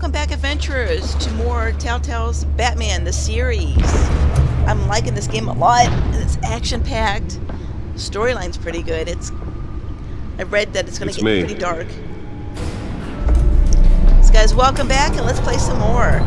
welcome back, adventurers, to more Telltale's Batman, the series. I'm liking this game a lot. It's action-packed. Storyline's pretty good. I read that it's going to get pretty dark. So guys, welcome back, and let's play some more.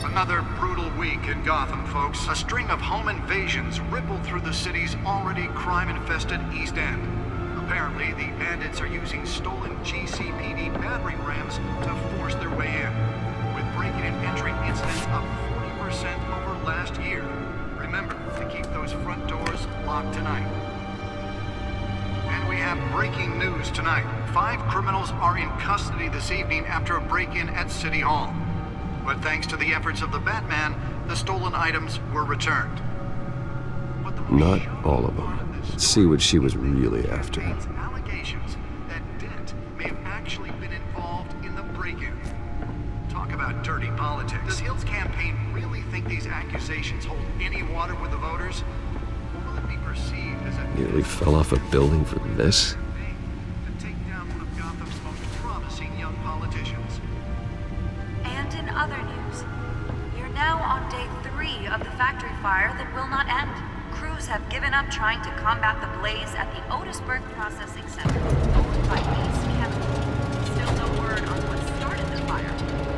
Another brutal week in Gotham, folks. A string of home invasions rippled through the city's already crime-infested East End. Apparently, the bandits are using stolen GCPD battering rams to force their way in, with breaking and entering incidents up 40% over last year. Remember to keep those front doors locked tonight. And we have breaking news tonight. 5 criminals are in custody this evening after a break-in at City Hall. But thanks to the efforts of the Batman, the stolen items were returned. Not all of them. Let's see what she was really after. Allegations that Dent may have actually been involved in the break-in. Talk about dirty politics. Does Hill's campaign really think these accusations hold any water with the voters? Or will it be perceived as a... Nearly fell off a building for this? ...to take down one of Gotham's most promising young politicians. And in other news, you're now on day 3 of the factory fire that will not end. Crews have given up trying to combat the blaze at the Otisburg Processing Center, owned by East Chemical. Still no word on what started the fire.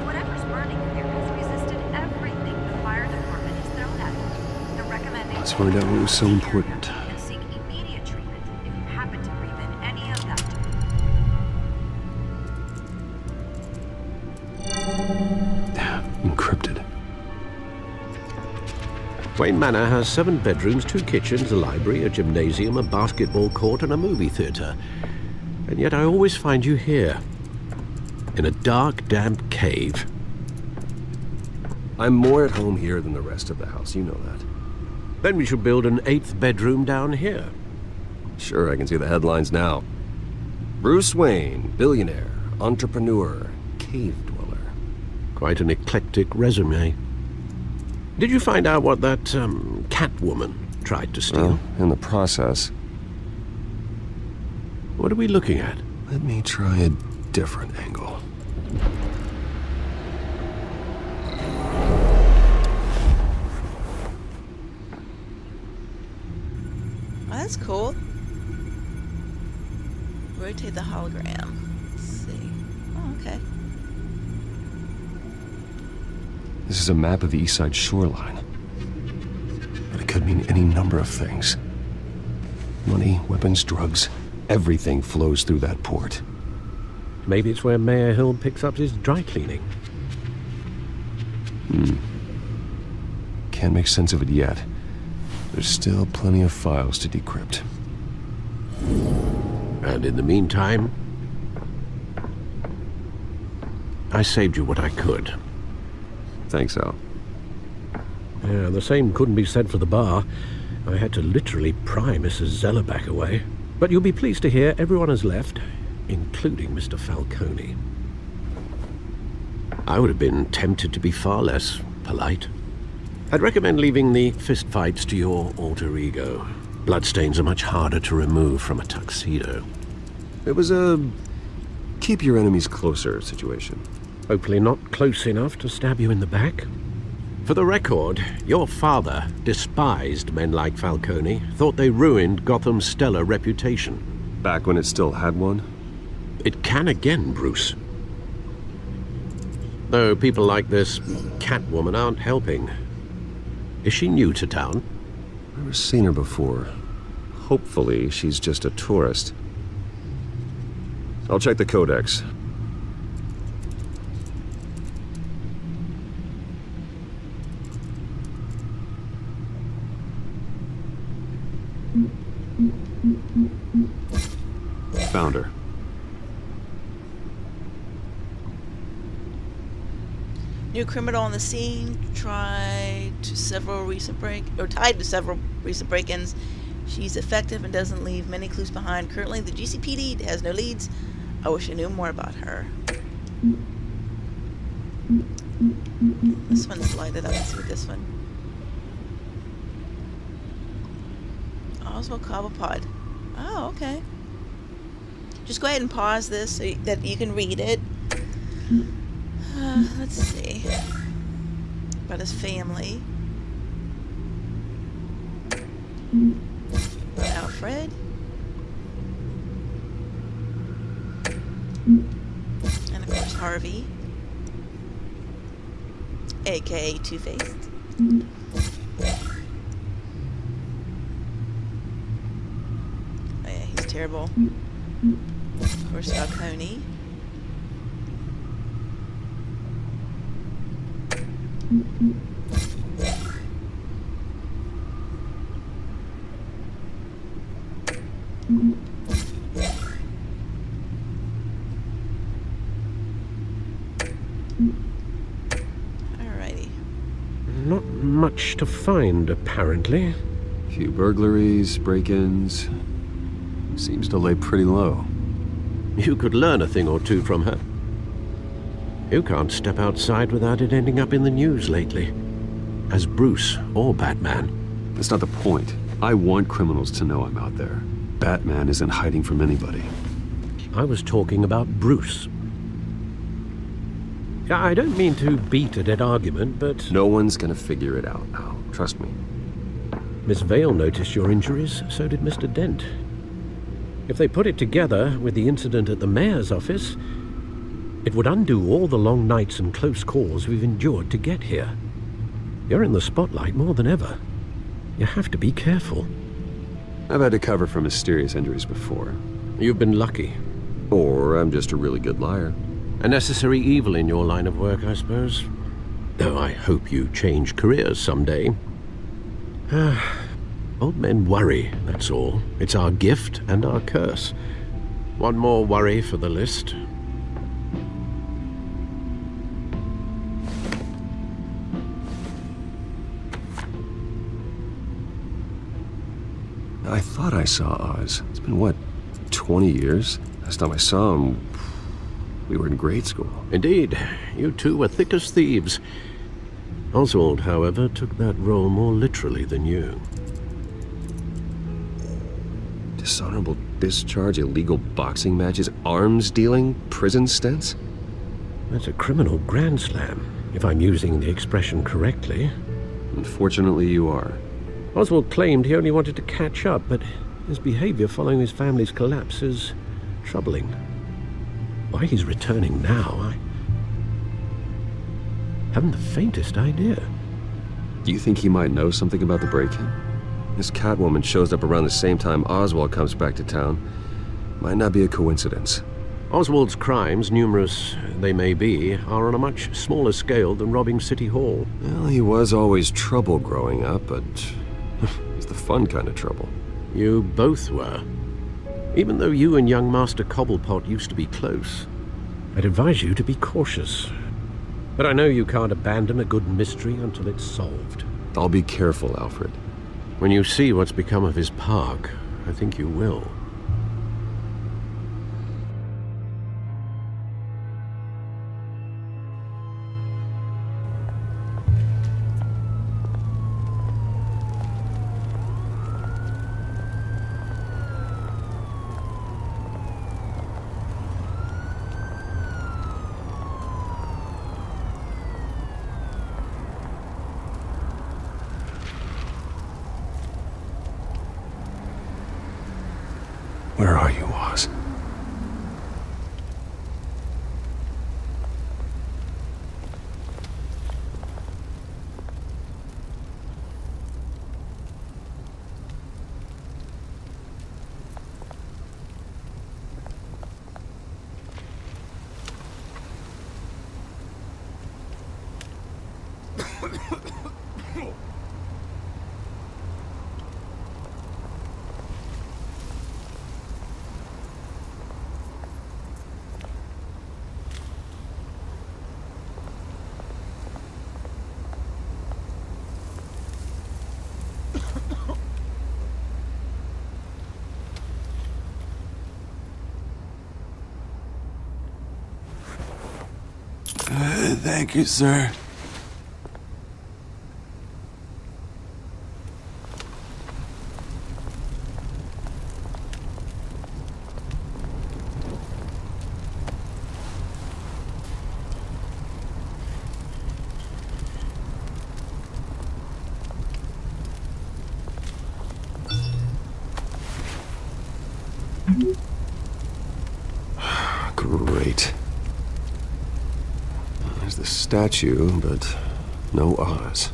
Whatever's burning in there has resisted everything the fire department has thrown at it. The recommendation... Let's find out what was so important. And seek immediate treatment if you happen to breathe in any of that. Encrypted. Wayne Manor has 7 bedrooms, 2 kitchens, a library, a gymnasium, a basketball court, and a movie theater. And yet I always find you here, in a dark, damp cave. I'm more at home here than the rest of the house, you know that. Then we should build an 8th bedroom down here. Sure, I can see the headlines now. Bruce Wayne, billionaire, entrepreneur, cave dweller. Quite an eclectic resume. Did you find out what that, Catwoman tried to steal? Well, in the process. What are we looking at? Let me try a different angle. Oh, that's cool. Rotate the hologram. Let's see. Oh, okay. This is a map of the East Side shoreline. But it could mean any number of things. Money, weapons, drugs, everything flows through that port. Maybe it's where Mayor Hill picks up his dry cleaning. Can't make sense of it yet. There's still plenty of files to decrypt. And in the meantime, I saved you what I could. Thanks, Al. Yeah, the same couldn't be said for the bar. I had to literally pry Mrs. Zellerback away. But you'll be pleased to hear everyone has left, including Mr. Falcone. I would have been tempted to be far less polite. I'd recommend leaving the fistfights to your alter ego. Bloodstains are much harder to remove from a tuxedo. It was a keep your enemies closer situation. Hopefully not close enough to stab you in the back. For the record, your father despised men like Falcone, thought they ruined Gotham's stellar reputation. Back when it still had one? It can again, Bruce. Though people like this Catwoman aren't helping. Is she new to town? Never seen her before. Hopefully she's just a tourist. I'll check the codex. Found her. New criminal on the scene, tied to several recent break-ins. She's effective and doesn't leave many clues behind. Currently, the GCPD has no leads. I wish I knew more about her. This one's lighted up. Let's see what this one. Oswald Cobblepot. Oh, okay. Just go ahead and pause this so that you can read it. Let's see. About his family. Alfred. And of course Harvey. AKA Two-Faced. Oh yeah, he's terrible. Of course Falcone. Alrighty. Not much to find, apparently. Few burglaries, break-ins. Seems to lay pretty low. You could learn a thing or two from her. You can't step outside without it ending up in the news lately. As Bruce or Batman. That's not the point. I want criminals to know I'm out there. Batman isn't hiding from anybody. I was talking about Bruce. I don't mean to beat a dead argument, but... No one's gonna figure it out now. Trust me. Miss Vale noticed your injuries, so did Mr. Dent. If they put it together with the incident at the mayor's office, it would undo all the long nights and close calls we've endured to get here. You're in the spotlight more than ever. You have to be careful. I've had to cover for mysterious injuries before. You've been lucky. Or I'm just a really good liar. A necessary evil in your line of work, I suppose. Though I hope you change careers someday. Old men worry, that's all. It's our gift and our curse. One more worry for the list. I thought I saw Oz. It's been, what, 20 years? Last time I saw him, we were in grade school. Indeed, you two were thick as thieves. Oswald, however, took that role more literally than you. Dishonorable discharge, illegal boxing matches, arms dealing, prison stints? That's a criminal grand slam, if I'm using the expression correctly. Unfortunately, you are. Oswald claimed he only wanted to catch up, but his behavior following his family's collapse is troubling. Why he's returning now, I haven't the faintest idea. Do you think he might know something about the break-in? This Catwoman shows up around the same time Oswald comes back to town. Might not be a coincidence. Oswald's crimes, numerous they may be, are on a much smaller scale than robbing City Hall. Well, he was always trouble growing up, but it's the fun kind of trouble. You both were. Even though you and young Master Cobblepot used to be close, I'd advise you to be cautious. But I know you can't abandon a good mystery until it's solved. I'll be careful, Alfred. When you see what's become of his park, I think you will. Where are you, Oz? Thank you, sir. Great. There's the statue, but no Oz.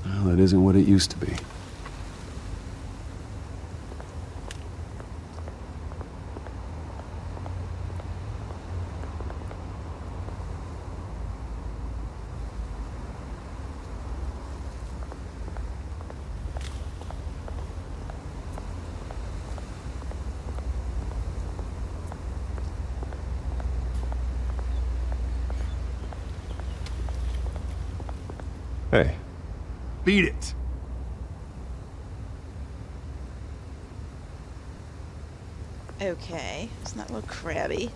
Well, that isn't what it used to be. Hey. Beat it. Okay, it's not a little crabby.